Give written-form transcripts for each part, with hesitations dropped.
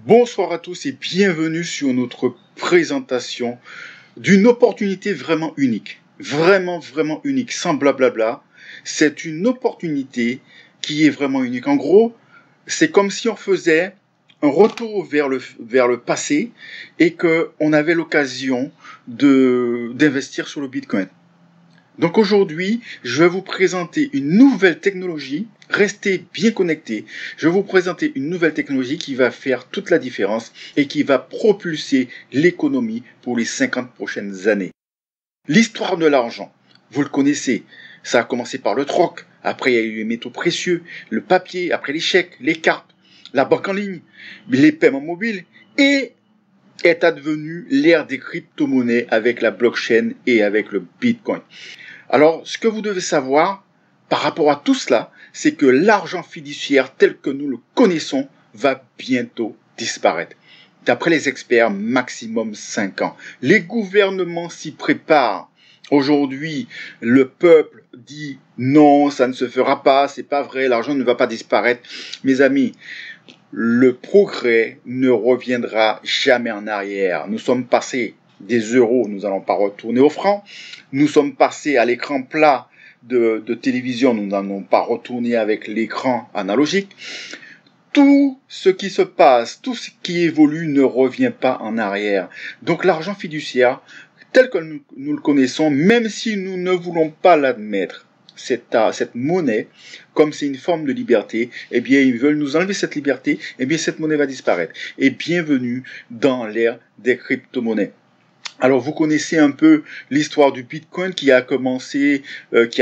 Bonsoir à tous et bienvenue sur notre présentation d'une opportunité vraiment unique. Vraiment unique, sans blablabla. C'est une opportunité qui est vraiment unique. En gros, c'est comme si on faisait un retour vers le passé et qu'on avait l'occasion d'investir sur le Bitcoin. Donc aujourd'hui, je vais vous présenter une nouvelle technologie. Restez bien connectés. Je vais vous présenter une nouvelle technologie qui va faire toute la différence et qui va propulser l'économie pour les 50 prochaines années. L'histoire de l'argent, vous le connaissez. Ça a commencé par le troc. Après, il y a eu les métaux précieux, le papier, après les chèques, les cartes, la banque en ligne, les paiements mobiles et est advenu l'ère des crypto-monnaies avec la blockchain et avec le Bitcoin. Alors, ce que vous devez savoir par rapport à tout cela, c'est que l'argent fiduciaire tel que nous le connaissons va bientôt disparaître. D'après les experts, maximum 5 ans. Les gouvernements s'y préparent. Aujourd'hui, le peuple dit non, ça ne se fera pas, c'est pas vrai, l'argent ne va pas disparaître. Mes amis, le progrès ne reviendra jamais en arrière. Nous sommes passés des euros, nous n'allons pas retourner au franc. Nous sommes passés à l'écran plat de télévision, nous n'allons pas retourner avec l'écran analogique. Tout ce qui se passe, tout ce qui évolue ne revient pas en arrière. Donc l'argent fiduciaire, tel que nous le connaissons, même si nous ne voulons pas l'admettre, cette monnaie, comme c'est une forme de liberté, eh bien, ils veulent nous enlever cette liberté, eh bien, cette monnaie va disparaître. Et bienvenue dans l'ère des crypto-monnaies. Alors, vous connaissez un peu l'histoire du Bitcoin qui a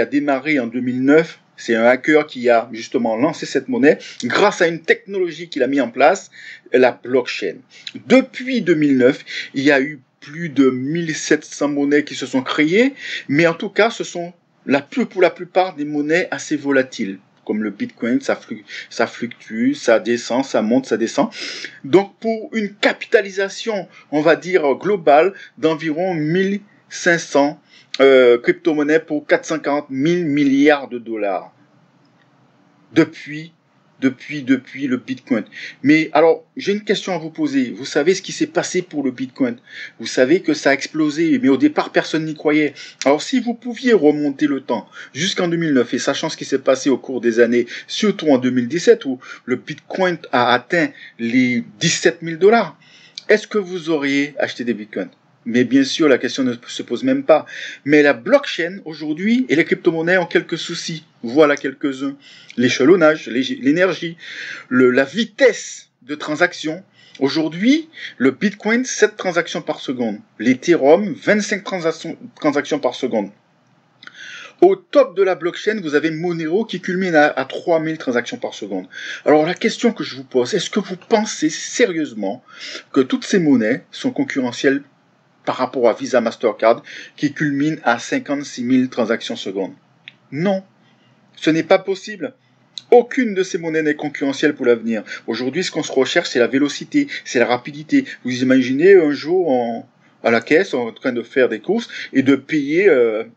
démarré en 2009. C'est un hacker qui a justement lancé cette monnaie grâce à une technologie qu'il a mis en place, la blockchain. Depuis 2009, il y a eu plus de 1700 monnaies qui se sont créées, mais en tout cas, ce sont pour la plupart des monnaies assez volatiles, comme le Bitcoin, ça fluctue, ça descend, ça monte, ça descend. Donc pour une capitalisation, on va dire globale, d'environ 1500 crypto-monnaies pour 440 000 milliards de dollars. Depuis le Bitcoin. Mais alors, j'ai une question à vous poser. Vous savez ce qui s'est passé pour le Bitcoin? Vous savez que ça a explosé, mais au départ, personne n'y croyait. Alors, si vous pouviez remonter le temps jusqu'en 2009, et sachant ce qui s'est passé au cours des années, surtout en 2017, où le Bitcoin a atteint les 17 000 dollars, est-ce que vous auriez acheté des Bitcoins? Mais bien sûr, la question ne se pose même pas. Mais la blockchain, aujourd'hui, et les crypto-monnaies ont quelques soucis. Voilà quelques-uns. L'échelonnage, l'énergie, la vitesse de transaction. Aujourd'hui, le Bitcoin, 7 transactions par seconde. L'Ethereum, 25 transactions par seconde. Au top de la blockchain, vous avez Monero qui culmine à 3000 transactions par seconde. Alors la question que je vous pose, est-ce que vous pensez sérieusement que toutes ces monnaies sont concurrentielles par rapport à Visa Mastercard qui culmine à 56 000 transactions secondes? Non, ce n'est pas possible. Aucune de ces monnaies n'est concurrentielle pour l'avenir. Aujourd'hui, ce qu'on se recherche, c'est la vélocité, c'est la rapidité. Vous imaginez un jour à la caisse, en train de faire des courses et de payer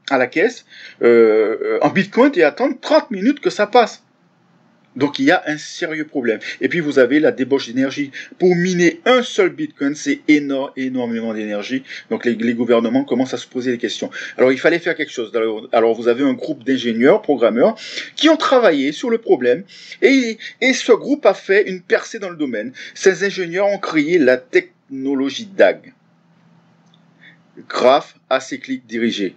à la caisse en Bitcoin et attendre 30 minutes que ça passe. Donc il y a un sérieux problème. Et puis vous avez la débauche d'énergie. Pour miner un seul Bitcoin, c'est énormément d'énergie. Donc les gouvernements commencent à se poser des questions. Alors il fallait faire quelque chose. Alors vous avez un groupe d'ingénieurs, programmeurs, qui ont travaillé sur le problème. Et ce groupe a fait une percée dans le domaine. Ces ingénieurs ont créé la technologie DAG. Graph acyclique dirigé.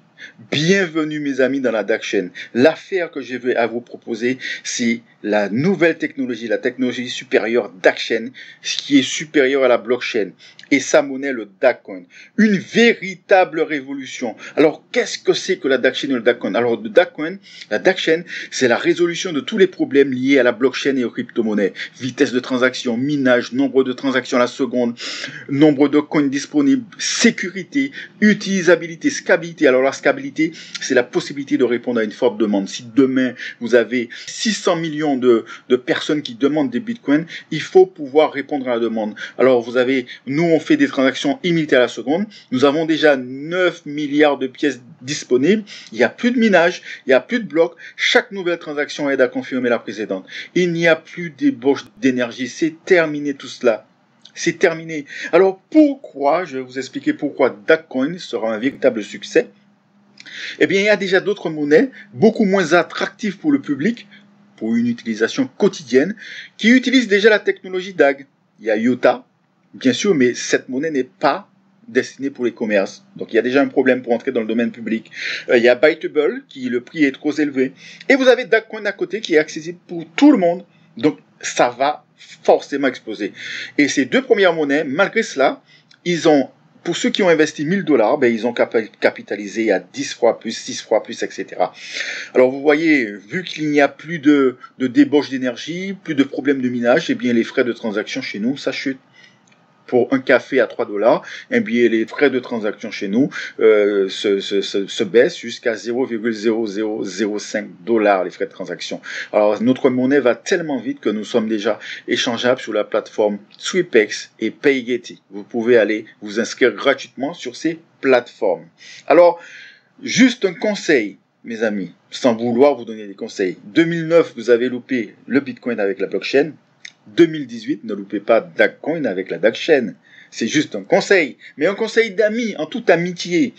Bienvenue mes amis dans la DAG-chain. L'affaire que je vais à vous proposer, c'est la nouvelle technologie, la technologie supérieure DAG-chain, qui est supérieure à la blockchain. Et sa monnaie, le DAG-coin. Une véritable révolution. Alors, qu'est-ce que c'est que la DAG-chain et le DAG-coin? Alors, la DAG-chain, c'est la résolution de tous les problèmes liés à la blockchain et aux crypto-monnaies. Vitesse de transaction, minage, nombre de transactions à la seconde, nombre de coins disponibles, sécurité, utilisabilité, scalabilité. Alors, la scalabilité, c'est la possibilité de répondre à une forte demande. Si demain, vous avez 600 millions de personnes qui demandent des bitcoins, il faut pouvoir répondre à la demande. Alors, nous, on fait des transactions illimitées à la seconde. Nous avons déjà 9 milliards de pièces disponibles. Il n'y a plus de minage, il n'y a plus de blocs. Chaque nouvelle transaction aide à confirmer la précédente. Il n'y a plus d'ébauche d'énergie. C'est terminé tout cela. C'est terminé. Alors pourquoi, je vais vous expliquer pourquoi Dacoin sera un véritable succès. Eh bien, il y a déjà d'autres monnaies beaucoup moins attractives pour le public, pour une utilisation quotidienne, qui utilisent déjà la technologie DAG. Il y a IOTA, bien sûr, mais cette monnaie n'est pas destinée pour les commerces. Donc il y a déjà un problème pour entrer dans le domaine public. Il y a Byteable, qui le prix est trop élevé. Et vous avez Dacoin à côté, qui est accessible pour tout le monde. Donc ça va forcément exploser. Et ces deux premières monnaies, malgré cela, ils ont, pour ceux qui ont investi $1000, ben, ils ont capitalisé à 10 fois plus, 6 fois plus, etc. Alors vous voyez, vu qu'il n'y a plus de débauche d'énergie, plus de problèmes de minage, eh bien les frais de transaction chez nous, ça chute. Pour un café à $3, eh bien, les frais de transaction chez nous se baissent jusqu'à 0,0005 $ les frais de transaction. Alors, notre monnaie va tellement vite que nous sommes déjà échangeables sur la plateforme Sweepex et PayGetty. Vous pouvez aller vous inscrire gratuitement sur ces plateformes. Alors, juste un conseil, mes amis, sans vouloir vous donner des conseils. 2009, vous avez loupé le Bitcoin avec la blockchain. 2018, ne loupez pas Dacoin avec la DAG-chain. C'est juste un conseil, mais un conseil d'amis, en toute amitié.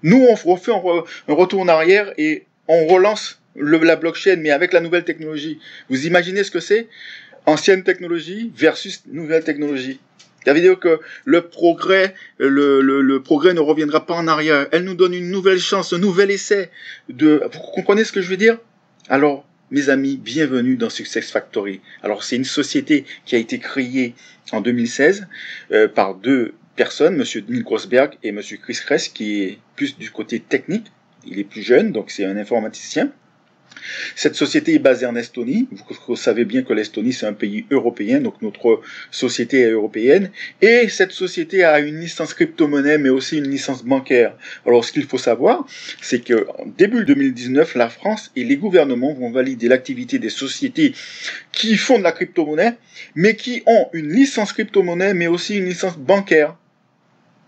Nous, on refait un retour en arrière et on relance la blockchain, mais avec la nouvelle technologie. Vous imaginez ce que c'est? Ancienne technologie versus nouvelle technologie. Ça veut dire que le progrès ne reviendra pas en arrière. Elle nous donne une nouvelle chance, un nouvel essai. Vous comprenez ce que je veux dire? Alors, mes amis, bienvenue dans Success Factory. Alors, c'est une société qui a été créée en 2016 par deux personnes, M. Neil Grossberg et M. Chris Kress, qui est plus du côté technique. Il est plus jeune, donc c'est un informaticien. Cette société est basée en Estonie. Vous savez bien que l'Estonie, c'est un pays européen, donc notre société est européenne. Et cette société a une licence crypto-monnaie, mais aussi une licence bancaire. Alors, ce qu'il faut savoir, c'est qu'en début 2019, la France et les gouvernements vont valider l'activité des sociétés qui font de la crypto-monnaie, mais qui ont une licence crypto-monnaie, mais aussi une licence bancaire.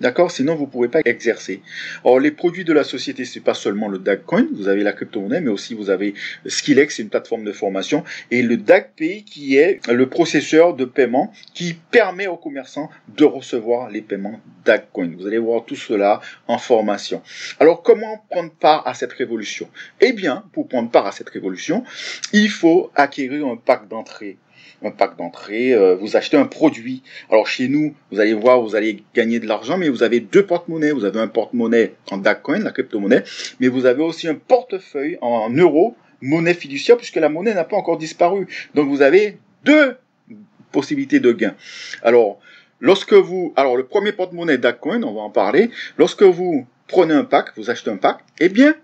D'accord? Sinon, vous ne pourrez pas exercer. Or, les produits de la société, c'est pas seulement le DAGcoin, vous avez la crypto-monnaie, mais aussi vous avez Skillex, c'est une plateforme de formation, et le DAGPay, qui est le processeur de paiement qui permet aux commerçants de recevoir les paiements DAGcoin. Vous allez voir tout cela en formation. Alors, comment prendre part à cette révolution? Eh bien, pour prendre part à cette révolution, il faut acquérir un pack d'entrée. Vous achetez un produit. Alors chez nous, vous allez voir, vous allez gagner de l'argent, mais vous avez deux porte-monnaies. Vous avez un porte-monnaie en DAGcoin, la crypto-monnaie, mais vous avez aussi un portefeuille en euros, monnaie fiduciaire, puisque la monnaie n'a pas encore disparu. Donc vous avez deux possibilités de gain. Alors, le premier porte-monnaie DAGcoin, on va en parler. Lorsque vous prenez un pack, vous achetez un pack, eh bien,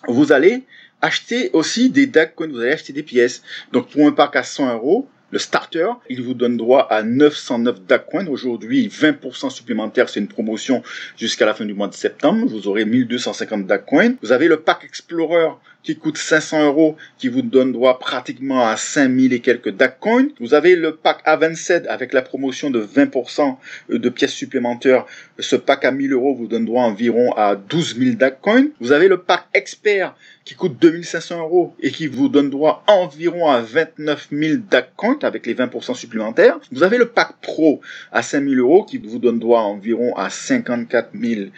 vous allez acheter aussi des DAGcoin, vous allez acheter des pièces. Donc pour un pack à 100 €, le starter, il vous donne droit à 909 DAGcoin. Aujourd'hui, 20% supplémentaire, c'est une promotion jusqu'à la fin du mois de septembre. Vous aurez 1250 DAGcoin. Vous avez le pack Explorer qui coûte 500 €, qui vous donne droit pratiquement à 5000 et quelques DAGcoin. Vous avez le pack A27 avec la promotion de 20% de pièces supplémentaires. Ce pack à 1000 € vous donne droit environ à 12 000 DAGcoin. Vous avez le pack Expert qui coûte 2500 € et qui vous donne droit environ à 29 000 DAGcoin avec les 20% supplémentaires. Vous avez le pack Pro à 5000 € qui vous donne droit environ à 54 000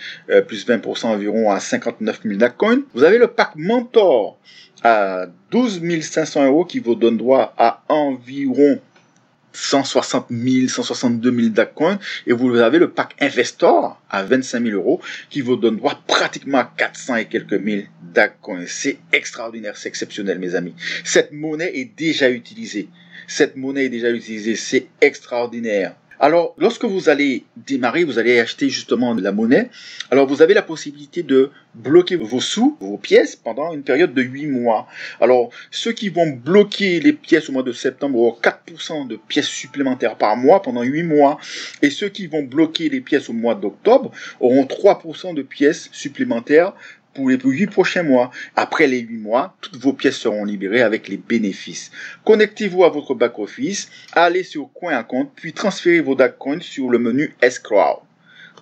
plus 20% environ à 59 000 DAGcoin. Vous avez le pack Mentor à 12 500 € qui vous donne droit à environ 160 000, 162 000 DAGcoin, et vous avez le pack Investor à 25 000 € qui vous donne droit pratiquement à 400 et quelques mille DAGcoin. C'est extraordinaire, c'est exceptionnel, mes amis. Cette monnaie est déjà utilisée. C'est extraordinaire. Alors, lorsque vous allez démarrer, vous allez acheter justement de la monnaie. Alors, vous avez la possibilité de bloquer vos sous, vos pièces, pendant une période de 8 mois. Alors, ceux qui vont bloquer les pièces au mois de septembre auront 4% de pièces supplémentaires par mois pendant 8 mois. Et ceux qui vont bloquer les pièces au mois d'octobre auront 3% de pièces supplémentaires pour les 8 prochains mois. Après les 8 mois, toutes vos pièces seront libérées avec les bénéfices. Connectez-vous à votre back-office, allez sur Coin à compte, puis transférez vos DAGcoins sur le menu Escrow.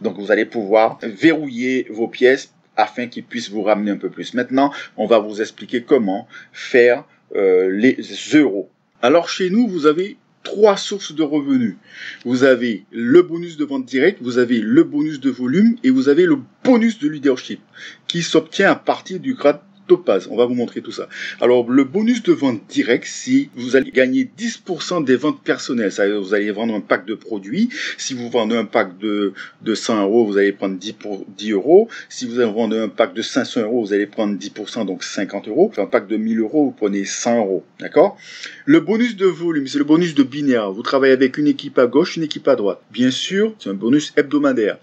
Donc vous allez pouvoir verrouiller vos pièces afin qu'ils puissent vous ramener un peu plus. Maintenant, on va vous expliquer comment faire les euros. Alors chez nous, vous avez trois sources de revenus. Vous avez le bonus de vente directe, vous avez le bonus de volume et vous avez le bonus de leadership qui s'obtient à partir du grade Topaz. On va vous montrer tout ça. Alors, le bonus de vente directe, si vous allez gagner 10% des ventes personnelles, ça veut dire vous allez vendre un pack de produits. Si vous vendez un pack de 100 euros, vous allez prendre 10 euros. Si vous vendez un pack de 500 euros, vous allez prendre 10%, donc 50 euros. Un pack de 1000 euros, vous prenez 100 euros. D'accord? Le bonus de volume, c'est le bonus de binaire. Vous travaillez avec une équipe à gauche, une équipe à droite. Bien sûr, c'est un bonus hebdomadaire.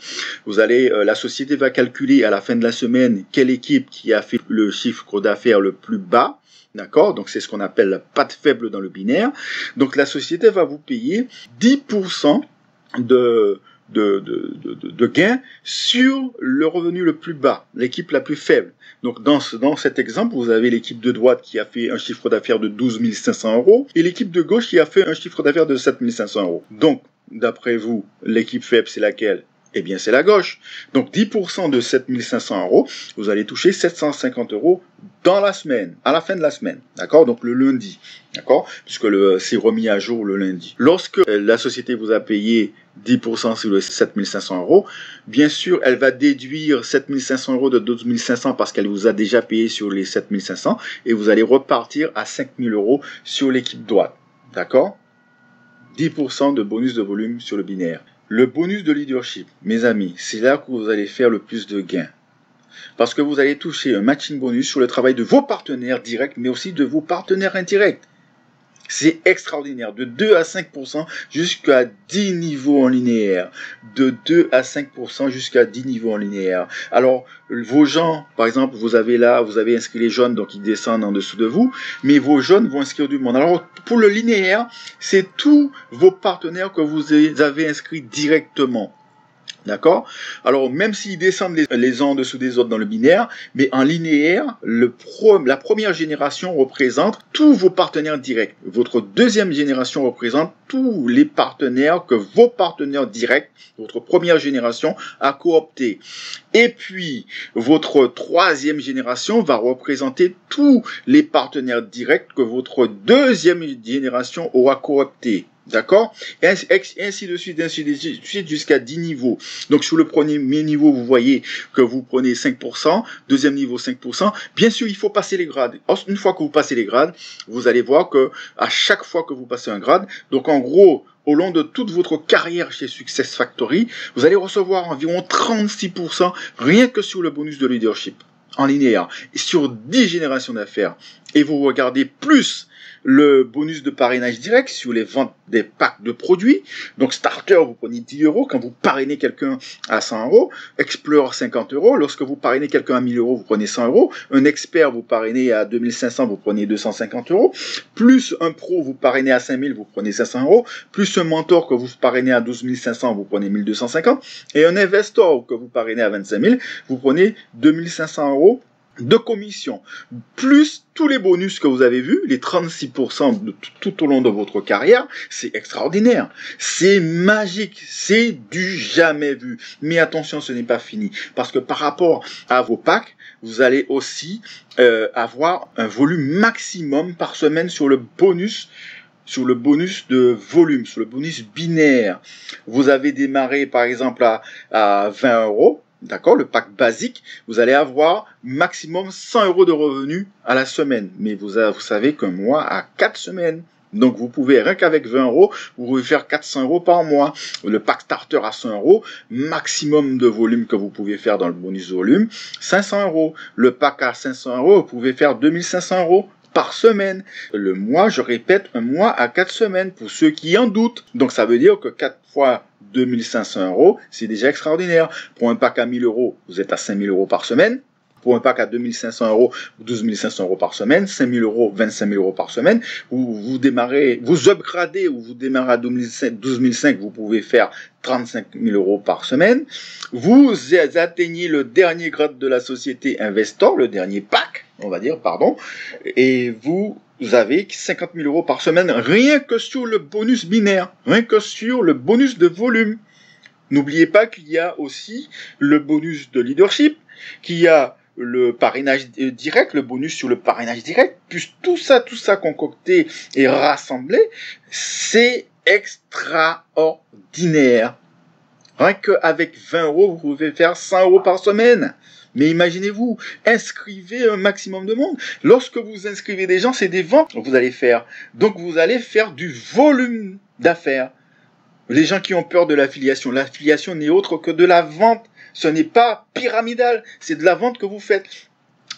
Vous allez, la société va calculer à la fin de la semaine quelle équipe qui a fait le chiffre d'affaires le plus bas, d'accord? Donc c'est ce qu'on appelle la patte faible dans le binaire. Donc la société va vous payer 10% de gain sur le revenu le plus bas, l'équipe la plus faible. Donc dans cet exemple, vous avez l'équipe de droite qui a fait un chiffre d'affaires de 12 500 euros et l'équipe de gauche qui a fait un chiffre d'affaires de 7 500 euros. Donc, d'après vous, l'équipe faible, c'est laquelle? Eh bien, c'est la gauche. Donc, 10% de 7 500 euros, vous allez toucher 750 euros dans la semaine, à la fin de la semaine. D'accord? Donc, le lundi. D'accord? Puisque c'est remis à jour le lundi. Lorsque la société vous a payé 10% sur les 7 500 euros, bien sûr, elle va déduire 7 500 euros de 12 500 parce qu'elle vous a déjà payé sur les 7 500 et vous allez repartir à 5 000 euros sur l'équipe droite. D'accord? 10% de bonus de volume sur le binaire. Le bonus de leadership, mes amis, c'est là que vous allez faire le plus de gains. Parce que vous allez toucher un matching bonus sur le travail de vos partenaires directs, mais aussi de vos partenaires indirects. C'est extraordinaire, de 2 à 5% jusqu'à 10 niveaux en linéaire. De 2 à 5% jusqu'à 10 niveaux en linéaire. Alors, vos gens, par exemple, vous avez inscrit les jaunes, donc ils descendent en dessous de vous, mais vos jaunes vont inscrire du monde. Alors, pour le linéaire, c'est tous vos partenaires que vous avez inscrits directement. D'accord? Alors, même s'ils descendent les uns en dessous des autres dans le binaire, mais en linéaire, la première génération représente tous vos partenaires directs. Votre deuxième génération représente tous les partenaires que vos partenaires directs, votre première génération, a coopté. Et puis, votre troisième génération va représenter tous les partenaires directs que votre deuxième génération aura coopté. D'accord? Et ainsi de suite jusqu'à 10 niveaux. Donc sur le premier niveau, vous voyez que vous prenez 5%, deuxième niveau 5%. Bien sûr, il faut passer les grades. Une fois que vous passez les grades, vous allez voir que à chaque fois que vous passez un grade, donc en gros, au long de toute votre carrière chez Success Factory, vous allez recevoir environ 36% rien que sur le bonus de leadership en linéaire et sur 10 générations d'affaires. Et vous regardez plus le bonus de parrainage direct sur les ventes des packs de produits. Donc Starter, vous prenez 10 euros quand vous parrainez quelqu'un à 100 euros. Explorer, 50 euros. Lorsque vous parrainez quelqu'un à 1000 euros, vous prenez 100 euros. Un expert, vous parrainez à 2500, vous prenez 250 euros. Plus un pro, vous parrainez à 5000, vous prenez 500 euros. Plus un mentor que vous parrainez à 12 500, vous prenez 1250. Et un investor que vous parrainez à 25 000, vous prenez 2500 euros de commission, plus tous les bonus que vous avez vus, les 36% tout au long de votre carrière, c'est extraordinaire, c'est magique, c'est du jamais vu. Mais attention, ce n'est pas fini, parce que par rapport à vos packs, vous allez aussi avoir un volume maximum par semaine sur le bonus de volume, sur le bonus binaire. Vous avez démarré par exemple à 20 euros. D'accord, le pack basique, vous allez avoir maximum 100 euros de revenus à la semaine. Mais vous savez qu'un mois a 4 semaines. Donc vous pouvez, rien qu'avec 20 euros, vous pouvez faire 400 euros par mois. Le pack starter à 100 euros, maximum de volume que vous pouvez faire dans le bonus volume, 500 euros. Le pack à 500 euros, vous pouvez faire 2500 euros par semaine. Le mois, je répète, un mois à 4 semaines pour ceux qui en doutent. Donc ça veut dire que 4 fois 2500 euros, c'est déjà extraordinaire. Pour un pack à 1000 euros, vous êtes à 5000 euros par semaine. Pour un pack à 2500 euros, 12 500 euros par semaine. 5000 euros, 25 000 euros par semaine. Vous upgradez ou vous démarrez à 12 500, vous pouvez faire 35 000 euros par semaine. Vous atteignez le dernier grade de la société Investor, le dernier pack, on va dire, pardon, et vous avez 50 000 euros par semaine, rien que sur le bonus binaire, rien que sur le bonus de volume. N'oubliez pas qu'il y a aussi le bonus de leadership, qu'il y a le parrainage direct, le bonus sur le parrainage direct, plus tout ça concocté et rassemblé, c'est extraordinaire. Rien qu'avec 20 euros, vous pouvez faire 100 euros par semaine. Mais imaginez-vous, inscrivez un maximum de monde. Lorsque vous inscrivez des gens, c'est des ventes que vous allez faire. Donc vous allez faire du volume d'affaires. Les gens qui ont peur de l'affiliation n'est autre que de la vente. Ce n'est pas pyramidal, c'est de la vente que vous faites.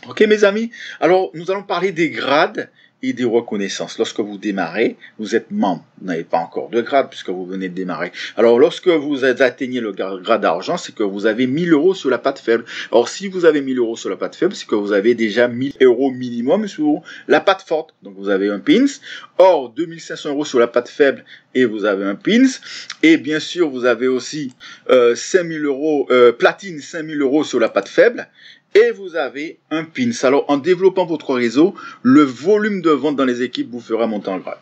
Ok mes amis? Alors nous allons parler des grades et des reconnaissances. Lorsque vous démarrez, vous êtes membre. Vous n'avez pas encore de grade puisque vous venez de démarrer. Alors lorsque vous atteignez le grade d'argent, c'est que vous avez 1000 euros sur la patte faible. Or si vous avez 1000 euros sur la patte faible, c'est que vous avez déjà 1000 euros minimum sur la patte forte. Donc vous avez un pins. Or 2500 euros sur la patte faible et vous avez un pins. Et bien sûr vous avez aussi 5000 euros, platine 5000 euros sur la patte faible. Et vous avez un pins. Alors, en développant votre réseau, le volume de vente dans les équipes vous fera monter en grade.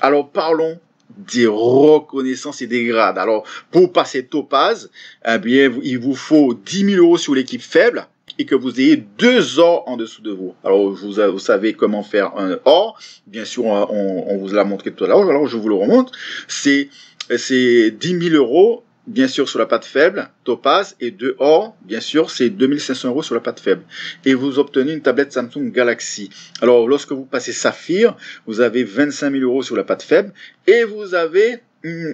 Alors, parlons des reconnaissances et des grades. Alors, pour passer topaz, eh bien, il vous faut 10 000 euros sur l'équipe faible et que vous ayez 2 ors en dessous de vous. Alors, vous savez comment faire un or. Bien sûr, on vous l'a montré tout à l'heure. Alors, je vous le remonte. C'est 10 000 euros. Bien sûr sur la patte faible, topaz, et 2 or, bien sûr, c'est 2500 euros sur la patte faible. Et vous obtenez une tablette Samsung Galaxy. Alors, lorsque vous passez saphir, vous avez 25 000 euros sur la patte faible, et vous avez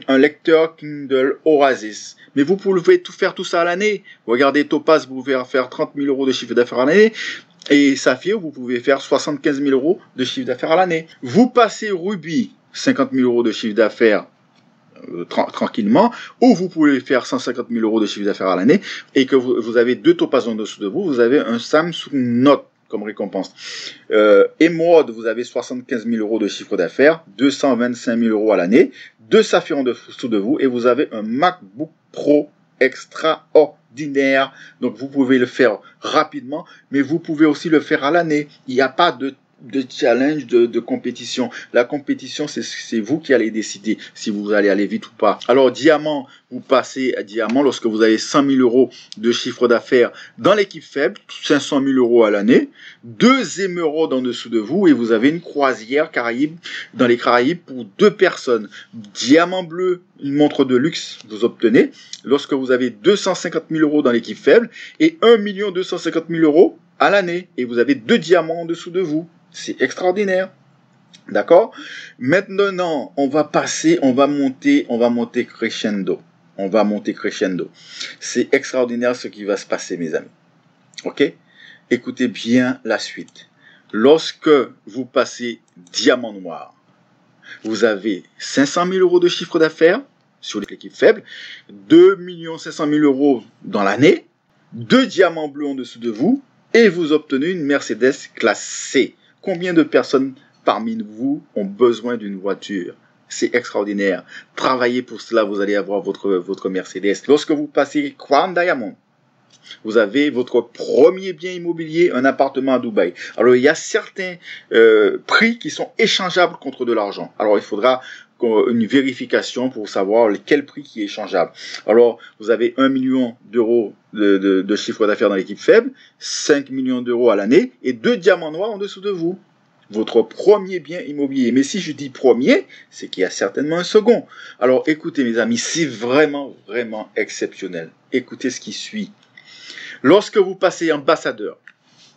un lecteur Kindle Oasis. Mais vous pouvez faire tout ça à l'année. Regardez, topaz, vous pouvez faire 30 000 euros de chiffre d'affaires à l'année. Et saphir, vous pouvez faire 75 000 euros de chiffre d'affaires à l'année. Vous passez rubis, 50 000 euros de chiffre d'affaires tranquillement, ou vous pouvez faire 150 000 euros de chiffre d'affaires à l'année et que vous avez 2 topazes en dessous de vous, vous avez un Samsung Note comme récompense. Émeraude, vous avez 75 000 euros de chiffre d'affaires, 225 000 euros à l'année, 2 saphirs en dessous de vous et vous avez un MacBook Pro extraordinaire. Donc vous pouvez le faire rapidement, mais vous pouvez aussi le faire à l'année. Il n'y a pas de challenge, de compétition. La compétition, c'est vous qui allez décider si vous allez aller vite ou pas. Alors, diamant, vous passez à diamant lorsque vous avez 100 000 euros de chiffre d'affaires dans l'équipe faible, 500 000 euros à l'année, 2 émeraudes en dessous de vous et vous avez une croisière Caraïbes, dans les Caraïbes pour 2 personnes. Diamant bleu, une montre de luxe, vous obtenez lorsque vous avez 250 000 euros dans l'équipe faible et 1 250 000 euros à l'année et vous avez 2 diamants en dessous de vous. C'est extraordinaire. D'accord? Maintenant, on va monter crescendo. On va monter crescendo. C'est extraordinaire ce qui va se passer, mes amis. Ok? Écoutez bien la suite. Lorsque vous passez diamant noir, vous avez 500 000 euros de chiffre d'affaires sur l'équipe faible, 2 500 000 euros dans l'année, 2 diamants bleus en dessous de vous, et vous obtenez une Mercedes classe C. Combien de personnes parmi vous ont besoin d'une voiture? C'est extraordinaire. Travaillez pour cela, vous allez avoir votre Mercedes. Lorsque vous passez Crown Diamond, vous avez votre premier bien immobilier, un appartement à Dubaï. Alors, il y a certains prix qui sont échangeables contre de l'argent. Alors, il faudra une vérification pour savoir quel prix qui est échangeable. Alors, vous avez 1 million d'euros de chiffre d'affaires dans l'équipe faible, 5 millions d'euros à l'année et 2 diamants noirs en dessous de vous. Votre premier bien immobilier. Mais si je dis premier, c'est qu'il y a certainement un second. Alors, écoutez mes amis, c'est vraiment, vraiment exceptionnel. Écoutez ce qui suit. Lorsque vous passez ambassadeur,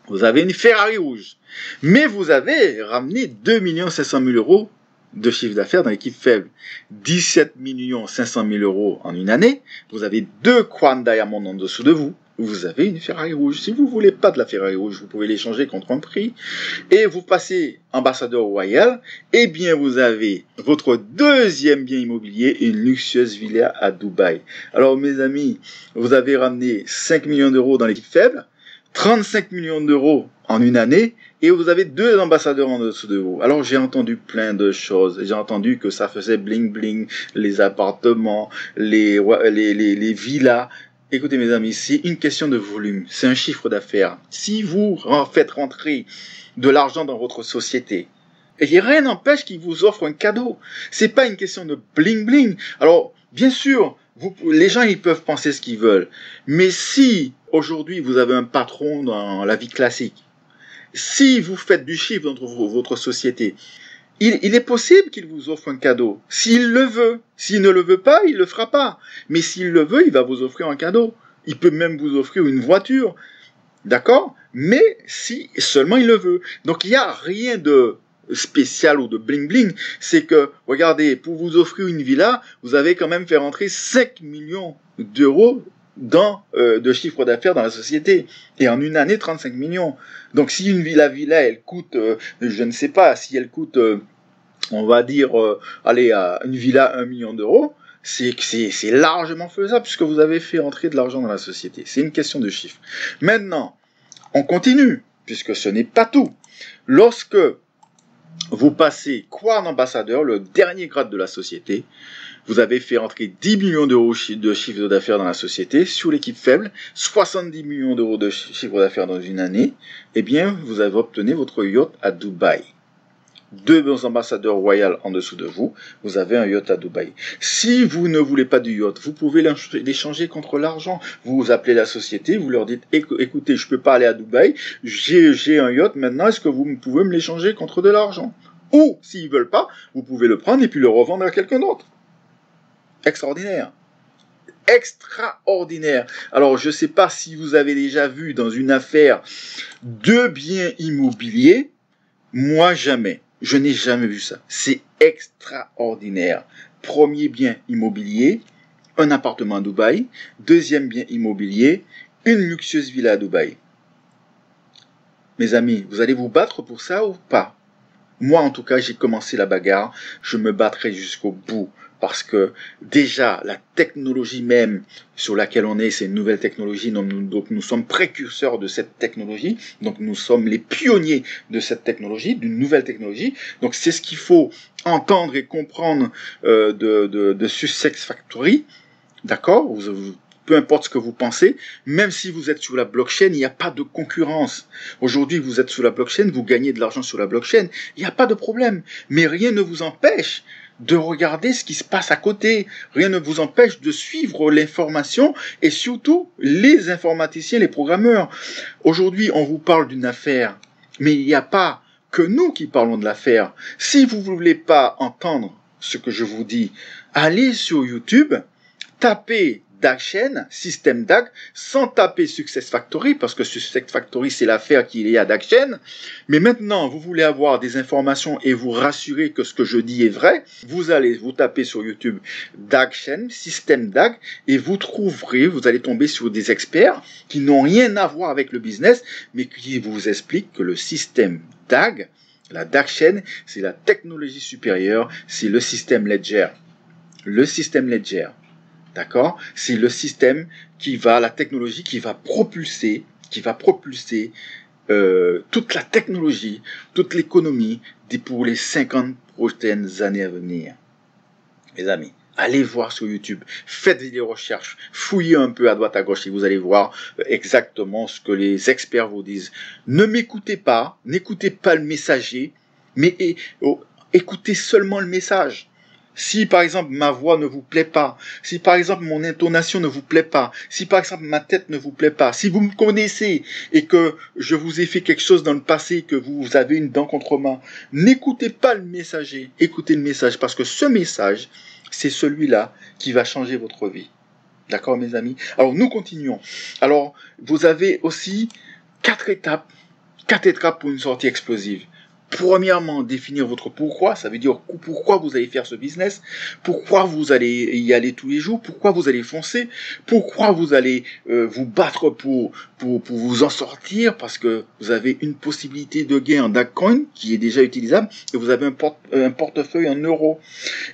vous avez une Ferrari rouge, mais vous avez ramené 2 500 000 euros de chiffre d'affaires dans l'équipe faible. 17 500 000 euros en une année. Vous avez 2 Crown Diamond en dessous de vous. Vous avez une Ferrari rouge. Si vous ne voulez pas de la Ferrari rouge, vous pouvez l'échanger contre un prix. Et vous passez ambassadeur royal. Eh bien, vous avez votre deuxième bien immobilier, une luxueuse villa à Dubaï. Alors, mes amis, vous avez ramené 5 millions d'euros dans l'équipe faible, 35 millions d'euros en une année, et vous avez 2 ambassadeurs en dessous de vous. Alors, j'ai entendu plein de choses. J'ai entendu que ça faisait bling bling, les appartements, les villas. Écoutez, mes amis, c'est une question de volume. C'est un chiffre d'affaires. Si vous faites rentrer de l'argent dans votre société, et rien n'empêche qu'il vous offre un cadeau. C'est pas une question de bling bling. Alors, bien sûr, Les gens, ils peuvent penser ce qu'ils veulent. Mais si, aujourd'hui, vous avez un patron dans la vie classique, si vous faites du chiffre dans votre société, il est possible qu'il vous offre un cadeau. S'il le veut. S'il ne le veut pas, il ne le fera pas. Mais s'il le veut, il va vous offrir un cadeau. Il peut même vous offrir une voiture. D'accord? Mais si seulement il le veut. Donc il n'y a rien de spécial ou de bling bling. C'est que, regardez, pour vous offrir une villa, vous avez quand même fait rentrer 5 millions d'euros de chiffre d'affaires dans la société. Et en une année, 35 millions. Donc si une villa, elle coûte, je ne sais pas, si elle coûte, on va dire, allez, une villa 1 million d'euros, c'est largement faisable puisque vous avez fait entrer de l'argent dans la société. C'est une question de chiffres. Maintenant, on continue, puisque ce n'est pas tout. Lorsque vous passez Crown ambassadeur, le dernier grade de la société, vous avez fait entrer 10 millions d'euros de chiffre d'affaires dans la société, sur l'équipe faible, 70 millions d'euros de chiffre d'affaires dans une année, eh bien, vous avez obtenu votre yacht à Dubaï. 2 ambassadeurs royaux en dessous de vous, vous avez un yacht à Dubaï. Si vous ne voulez pas du yacht, vous pouvez l'échanger contre l'argent. Vous appelez la société, vous leur dites, écoutez, je peux pas aller à Dubaï, j'ai un yacht maintenant, est-ce que vous pouvez me l'échanger contre de l'argent? Ou, s'ils veulent pas, vous pouvez le prendre et puis le revendre à quelqu'un d'autre. Extraordinaire. Extraordinaire. Alors, je ne sais pas si vous avez déjà vu dans une affaire 2 biens immobiliers, moi jamais. Je n'ai jamais vu ça. C'est extraordinaire. Premier bien immobilier, un appartement à Dubaï. Deuxième bien immobilier, une luxueuse villa à Dubaï. Mes amis, vous allez vous battre pour ça ou pas? Moi, en tout cas, j'ai commencé la bagarre. Je me battrai jusqu'au bout. Parce que déjà, la technologie même sur laquelle on est, c'est une nouvelle technologie, donc nous sommes précurseurs de cette technologie, donc nous sommes les pionniers de cette technologie, d'une nouvelle technologie. Donc c'est ce qu'il faut entendre et comprendre de Sussex Factory, d'accord? Peu importe ce que vous pensez, même si vous êtes sur la blockchain, il n'y a pas de concurrence. Aujourd'hui, vous êtes sur la blockchain, vous gagnez de l'argent sur la blockchain, il n'y a pas de problème. Mais rien ne vous empêche de regarder ce qui se passe à côté. Rien ne vous empêche de suivre l'information et surtout les informaticiens, les programmeurs. Aujourd'hui, on vous parle d'une affaire, mais il n'y a pas que nous qui parlons de l'affaire. Si vous ne voulez pas entendre ce que je vous dis, allez sur YouTube, tapez DAGchain, système DAG, sans taper Success Factory, parce que Success Factory, c'est l'affaire qu'il y a DAGchain. Mais maintenant, vous voulez avoir des informations et vous rassurer que ce que je dis est vrai, vous allez vous taper sur YouTube DAGchain, système DAG, et vous trouverez, vous allez tomber sur des experts qui n'ont rien à voir avec le business, mais qui vous expliquent que le système DAG, la DAGchain, c'est la technologie supérieure, c'est le système Ledger. Le système Ledger. D'accord? C'est le système la technologie qui va propulser toute la technologie, toute l'économie pour les 50 prochaines années à venir. Mes amis, allez voir sur YouTube, faites des recherches, fouillez un peu à droite à gauche et vous allez voir exactement ce que les experts vous disent. Ne m'écoutez pas, n'écoutez pas le messager, mais écoutez seulement le message. Si par exemple ma voix ne vous plaît pas, si par exemple mon intonation ne vous plaît pas, si par exemple ma tête ne vous plaît pas, si vous me connaissez et que je vous ai fait quelque chose dans le passé, que vous avez une dent contre moi, n'écoutez pas le messager, écoutez le message, parce que ce message, c'est celui-là qui va changer votre vie. D'accord mes amis? Alors nous continuons. Alors vous avez aussi 4 étapes pour une sortie explosive. Premièrement, définir votre pourquoi, ça veut dire pourquoi vous allez faire ce business, pourquoi vous allez y aller tous les jours, pourquoi vous allez foncer, pourquoi vous allez vous battre pour vous en sortir, parce que vous avez une possibilité de gain en DAGcoin qui est déjà utilisable et vous avez un portefeuille en euros.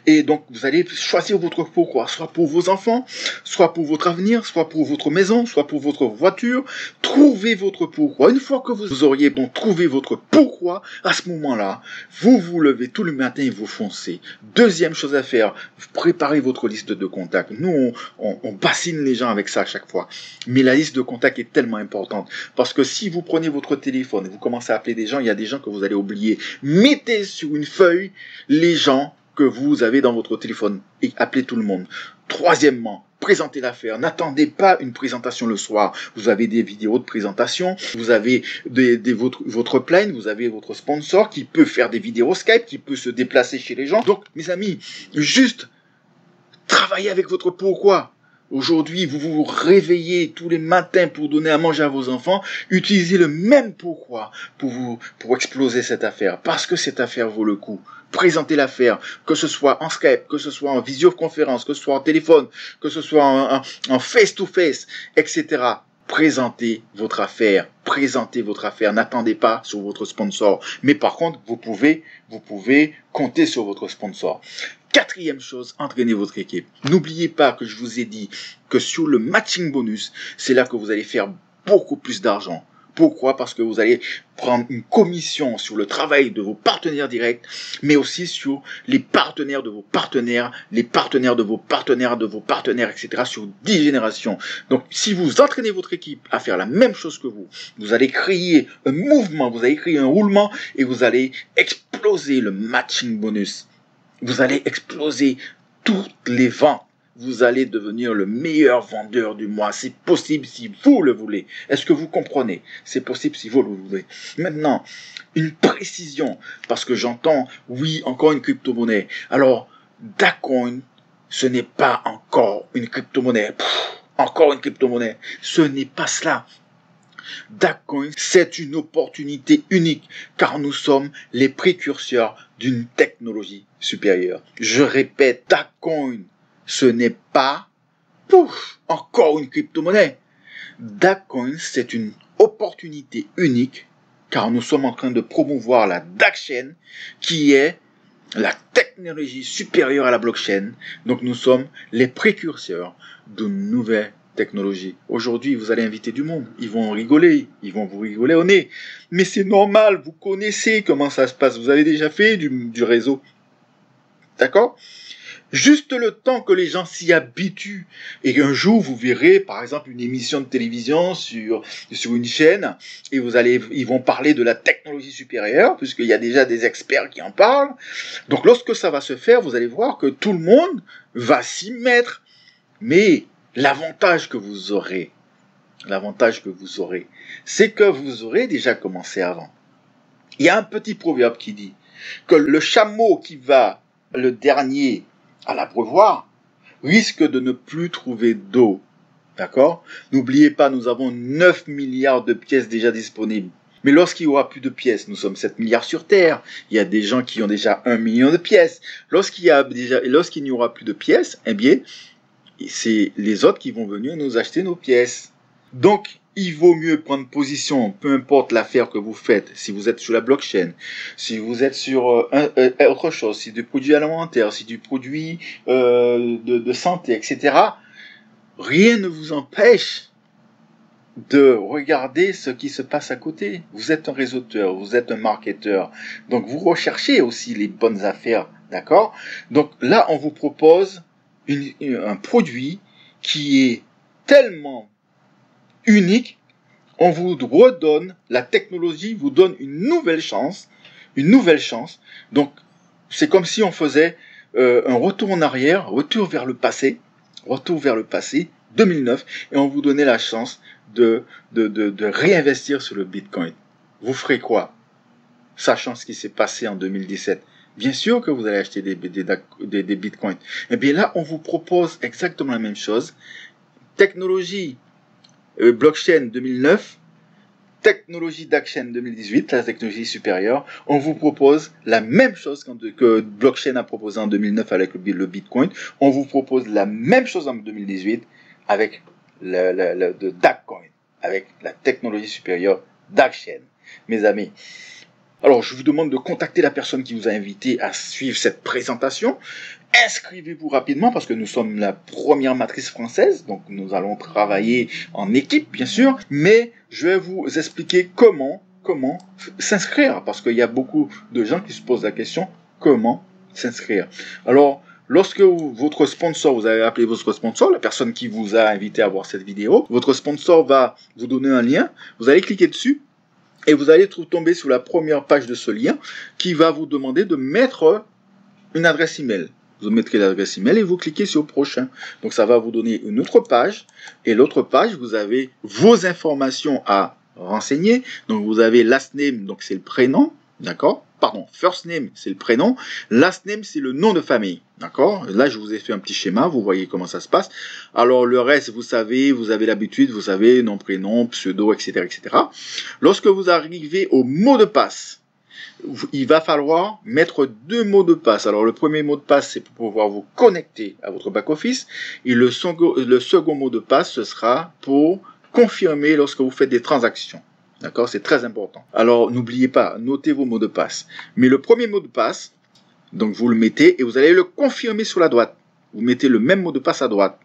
Et donc vous allez choisir votre pourquoi, soit pour vos enfants, soit pour votre avenir, soit pour votre maison, soit pour votre voiture. Trouvez votre pourquoi. Une fois que vous auriez trouvé votre pourquoi, à ce moment-là, vous vous levez tout le matin et vous foncez. Deuxième chose à faire, préparez votre liste de contacts. Nous, on bassine les gens avec ça à chaque fois. Mais la liste de contacts est tellement importante. Parce que si vous prenez votre téléphone et vous commencez à appeler des gens, il y a des gens que vous allez oublier. Mettez sur une feuille les gens que vous avez dans votre téléphone et appelez tout le monde. Troisièmement, présentez l'affaire. N'attendez pas une présentation le soir. Vous avez des vidéos de présentation, vous avez votre plane, vous avez votre sponsor qui peut faire des vidéos Skype, qui peut se déplacer chez les gens. Donc, mes amis, juste travaillez avec votre pourquoi. Aujourd'hui, vous vous réveillez tous les matins pour donner à manger à vos enfants. Utilisez le même pourquoi pour exploser cette affaire. Parce que cette affaire vaut le coup. Présentez l'affaire, que ce soit en Skype, que ce soit en visioconférence, que ce soit en téléphone, que ce soit en face-to-face, etc. Présentez votre affaire. Présentez votre affaire. N'attendez pas sur votre sponsor. Mais par contre, vous pouvez compter sur votre sponsor. Quatrième chose, entraînez votre équipe. N'oubliez pas que je vous ai dit que sur le matching bonus, c'est là que vous allez faire beaucoup plus d'argent. Pourquoi? Parce que vous allez prendre une commission sur le travail de vos partenaires directs, mais aussi sur les partenaires de vos partenaires, les partenaires de vos partenaires, de vos partenaires, etc. sur 10 générations. Donc, si vous entraînez votre équipe à faire la même chose que vous allez créer un mouvement, vous allez créer un roulement et vous allez exploser le matching bonus. Vous allez exploser toutes les ventes. Vous allez devenir le meilleur vendeur du mois. C'est possible si vous le voulez. Est-ce que vous comprenez? C'est possible si vous le voulez. Maintenant, une précision, parce que j'entends, oui, encore une crypto-monnaie. Alors, Dacoin, ce n'est pas encore une crypto-monnaie. Encore une crypto-monnaie. Ce n'est pas cela. Dacoin, c'est une opportunité unique, car nous sommes les précurseurs d'une technologie supérieure. Je répète, Dacoin, ce n'est pas encore une crypto-monnaie. Dacoin, c'est une opportunité unique, car nous sommes en train de promouvoir la DAC-chain, qui est la technologie supérieure à la blockchain. Donc nous sommes les précurseurs d'une nouvelle technologie. Aujourd'hui, vous allez inviter du monde. Ils vont rigoler. Ils vont vous rigoler au nez. Mais c'est normal. Vous connaissez comment ça se passe. Vous avez déjà fait du réseau. D'accord? Juste le temps que les gens s'y habituent. Et qu'un jour, vous verrez, par exemple, une émission de télévision sur une chaîne. Et ils vont parler de la technologie supérieure, puisqu'il y a déjà des experts qui en parlent. Donc, lorsque ça va se faire, vous allez voir que tout le monde va s'y mettre. Mais l'avantage que vous aurez, c'est que vous aurez déjà commencé avant. Il y a un petit proverbe qui dit que le chameau qui va le dernier à l'abreuvoir risque de ne plus trouver d'eau. D'accord? N'oubliez pas, nous avons 9 milliards de pièces déjà disponibles. Mais lorsqu'il n'y aura plus de pièces, nous sommes 7 milliards sur Terre. Il y a des gens qui ont déjà 1 million de pièces. Lorsqu'il n'y aura plus de pièces, eh bien, c'est les autres qui vont venir nous acheter nos pièces. Donc, il vaut mieux prendre position, peu importe l'affaire que vous faites, si vous êtes sur la blockchain, si vous êtes sur autre chose, si du produit alimentaire, si du produit de santé, etc. Rien ne vous empêche de regarder ce qui se passe à côté. Vous êtes un réseauteur, vous êtes un marketeur, donc vous recherchez aussi les bonnes affaires, d'accord? Donc là, on vous propose un produit qui est tellement unique, on vous redonne, la technologie vous donne une nouvelle chance. Donc, c'est comme si on faisait un retour en arrière, retour vers le passé, 2009, et on vous donnait la chance de réinvestir sur le Bitcoin. Vous ferez quoi, sachant ce qui s'est passé en 2017? Bien sûr que vous allez acheter des Bitcoins. Et bien là, on vous propose exactement la même chose. Technologie blockchain 2009, technologie DAC-chain 2018, la technologie supérieure. On vous propose la même chose que blockchain a proposé en 2009 avec le Bitcoin. On vous propose la même chose en 2018 avec le DAC-coin, avec la technologie supérieure DAC-chain. Mes amis, alors je vous demande de contacter la personne qui vous a invité à suivre cette présentation. Inscrivez-vous rapidement parce que nous sommes la première matrice française, donc nous allons travailler en équipe bien sûr, mais je vais vous expliquer comment s'inscrire, parce qu'il y a beaucoup de gens qui se posent la question comment s'inscrire. Alors, lorsque votre sponsor, vous avez appelé votre sponsor, la personne qui vous a invité à voir cette vidéo, votre sponsor va vous donner un lien, vous allez cliquer dessus, et vous allez tomber sur la première page de ce lien qui va vous demander de mettre une adresse email. Vous mettrez l'adresse email et vous cliquez sur prochain. Donc ça va vous donner une autre page. Et l'autre page, vous avez vos informations à renseigner. Donc vous avez last name, donc c'est le prénom, d'accord? Pardon, first name, c'est le prénom. Last name, c'est le nom de famille. D'accord? Là, je vous ai fait un petit schéma. Vous voyez comment ça se passe. Alors, le reste, vous savez, vous avez l'habitude, vous savez, nom, prénom, pseudo, etc., etc. Lorsque vous arrivez au mot de passe, il va falloir mettre 2 mots de passe. Alors, le premier mot de passe, c'est pour pouvoir vous connecter à votre back-office. Et le second mot de passe, ce sera pour confirmer lorsque vous faites des transactions. D'accord? C'est très important. Alors, n'oubliez pas, notez vos mots de passe. Mais le premier mot de passe, donc vous le mettez et vous allez le confirmer sur la droite. Vous mettez le même mot de passe à droite.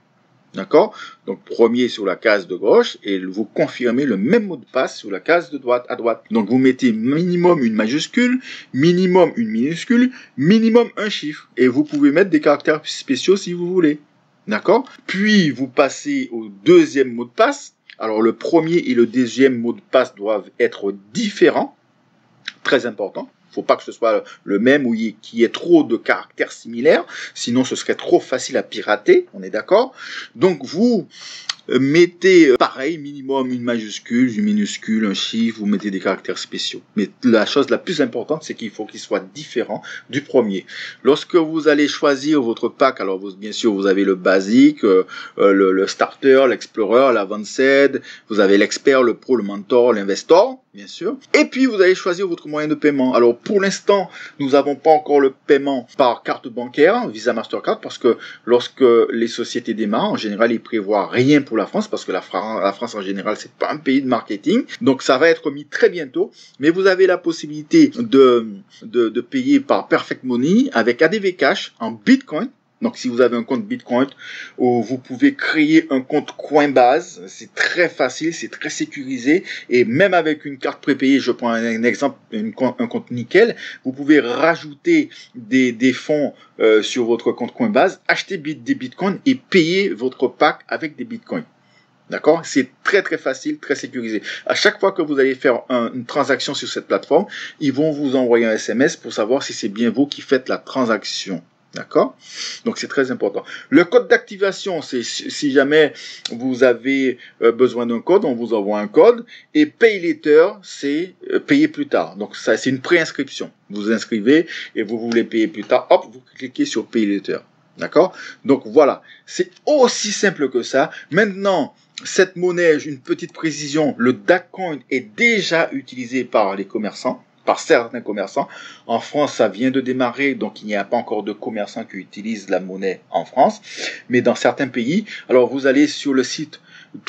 D'accord? Donc, premier sur la case de gauche et vous confirmez le même mot de passe sur la case de droite à droite. Donc, vous mettez minimum une majuscule, minimum une minuscule, minimum un chiffre. Et vous pouvez mettre des caractères spéciaux si vous voulez. D'accord? Puis, vous passez au deuxième mot de passe. Alors, le premier et le deuxième mot de passe doivent être différents. Très important. Il ne faut pas que ce soit le même ou qu'il y ait trop de caractères similaires. Sinon, ce serait trop facile à pirater. On est d'accord? Donc, vous mettez pareil, minimum une majuscule, une minuscule, un chiffre, vous mettez des caractères spéciaux. Mais la chose la plus importante, c'est qu'il faut qu'il soit différent du premier. Lorsque vous allez choisir votre pack, alors bien sûr, vous avez le basique, le starter, l'explorer, l'avanced, vous avez l'expert, le pro, le mentor, l'investor, bien sûr. Et puis, vous allez choisir votre moyen de paiement. Alors, pour l'instant, nous n'avons pas encore le paiement par carte bancaire, Visa, Mastercard, parce que lorsque les sociétés démarrent, en général, ils prévoient rien pour la France, parce que la France en général, c'est pas un pays de marketing. Donc, ça va être mis très bientôt. Mais vous avez la possibilité de payer par Perfect Money avec ADV Cash en Bitcoin. Donc, si vous avez un compte Bitcoin, vous pouvez créer un compte Coinbase. C'est très facile, c'est très sécurisé. Et même avec une carte prépayée, je prends un exemple, un compte nickel, vous pouvez rajouter des fonds sur votre compte Coinbase, acheter des Bitcoins et payer votre pack avec des Bitcoins. D'accord? C'est très très facile, très sécurisé. À chaque fois que vous allez faire une transaction sur cette plateforme, ils vont vous envoyer un SMS pour savoir si c'est bien vous qui faites la transaction. D'accord? Donc, c'est très important. Le code d'activation, c'est si jamais vous avez besoin d'un code, on vous envoie un code. Et Pay Later, c'est payer plus tard. Donc, ça, c'est une préinscription. Vous inscrivez et vous voulez payer plus tard. Hop, vous cliquez sur Pay Later. D'accord? Donc, voilà. C'est aussi simple que ça. Maintenant, cette monnaie, une petite précision, le Daccoin est déjà utilisé par les commerçants. Par certains commerçants. En France, ça vient de démarrer, donc il n'y a pas encore de commerçants qui utilisent la monnaie en France. Mais dans certains pays, alors vous allez sur le site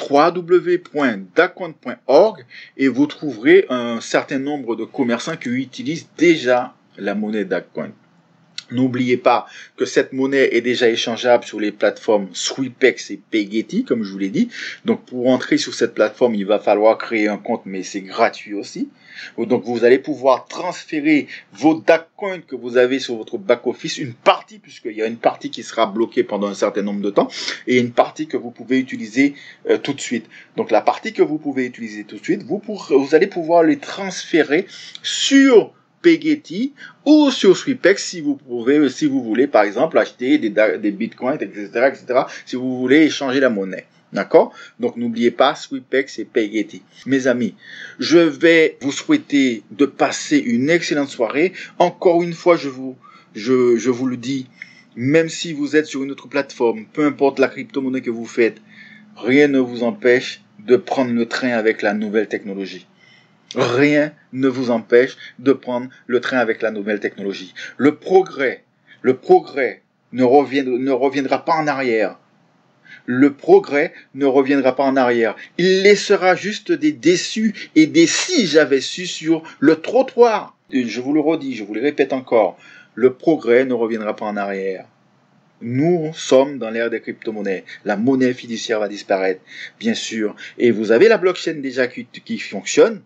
www.daccoin.org et vous trouverez un certain nombre de commerçants qui utilisent déjà la monnaie Daccoin. N'oubliez pas que cette monnaie est déjà échangeable sur les plateformes Sweepex et Paygetty, comme je vous l'ai dit. Donc, pour entrer sur cette plateforme, il va falloir créer un compte, mais c'est gratuit aussi. Donc, vous allez pouvoir transférer vos Daccoins que vous avez sur votre back-office, une partie, puisqu'il y a une partie qui sera bloquée pendant un certain nombre de temps, et une partie que vous pouvez utiliser tout de suite. Donc, la partie que vous pouvez utiliser tout de suite, vous allez pouvoir les transférer sur Paygetty ou sur Sweepex si vous voulez, par exemple, acheter des bitcoins, etc., si vous voulez échanger la monnaie. D'accord? Donc, n'oubliez pas Sweepex et Paygetty. Mes amis, je vais vous souhaiter de passer une excellente soirée. Encore une fois, je vous le dis, même si vous êtes sur une autre plateforme, peu importe la crypto-monnaie que vous faites, rien ne vous empêche de prendre le train avec la nouvelle technologie. Rien ne vous empêche de prendre le train avec la nouvelle technologie. Le progrès ne reviendra pas en arrière. Le progrès ne reviendra pas en arrière. Il laissera juste des déçus et des si j'avais su sur le trottoir. Et je vous le redis, je vous le répète encore. Le progrès ne reviendra pas en arrière. Nous sommes dans l'ère des crypto-monnaies. La monnaie fiduciaire va disparaître, bien sûr. Et vous avez la blockchain déjà qui fonctionne.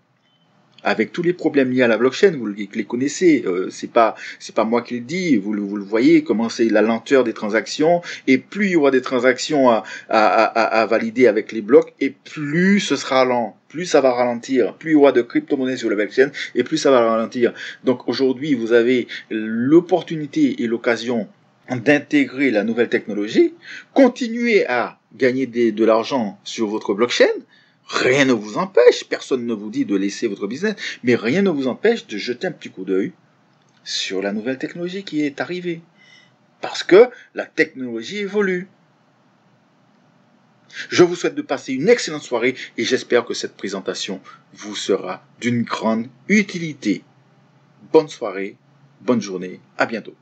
Avec tous les problèmes liés à la blockchain, vous les connaissez, c'est pas moi qui le dis, vous le voyez, comment c'est la lenteur des transactions, et plus il y aura des transactions à valider avec les blocs, et plus ce sera lent, plus ça va ralentir, plus il y aura de crypto-monnaies sur la blockchain, et plus ça va ralentir. Donc aujourd'hui, vous avez l'opportunité et l'occasion d'intégrer la nouvelle technologie, continuez à gagner de l'argent sur votre blockchain, rien ne vous empêche, personne ne vous dit de laisser votre business, mais rien ne vous empêche de jeter un petit coup d'œil sur la nouvelle technologie qui est arrivée. Parce que la technologie évolue. Je vous souhaite de passer une excellente soirée et j'espère que cette présentation vous sera d'une grande utilité. Bonne soirée, bonne journée, à bientôt.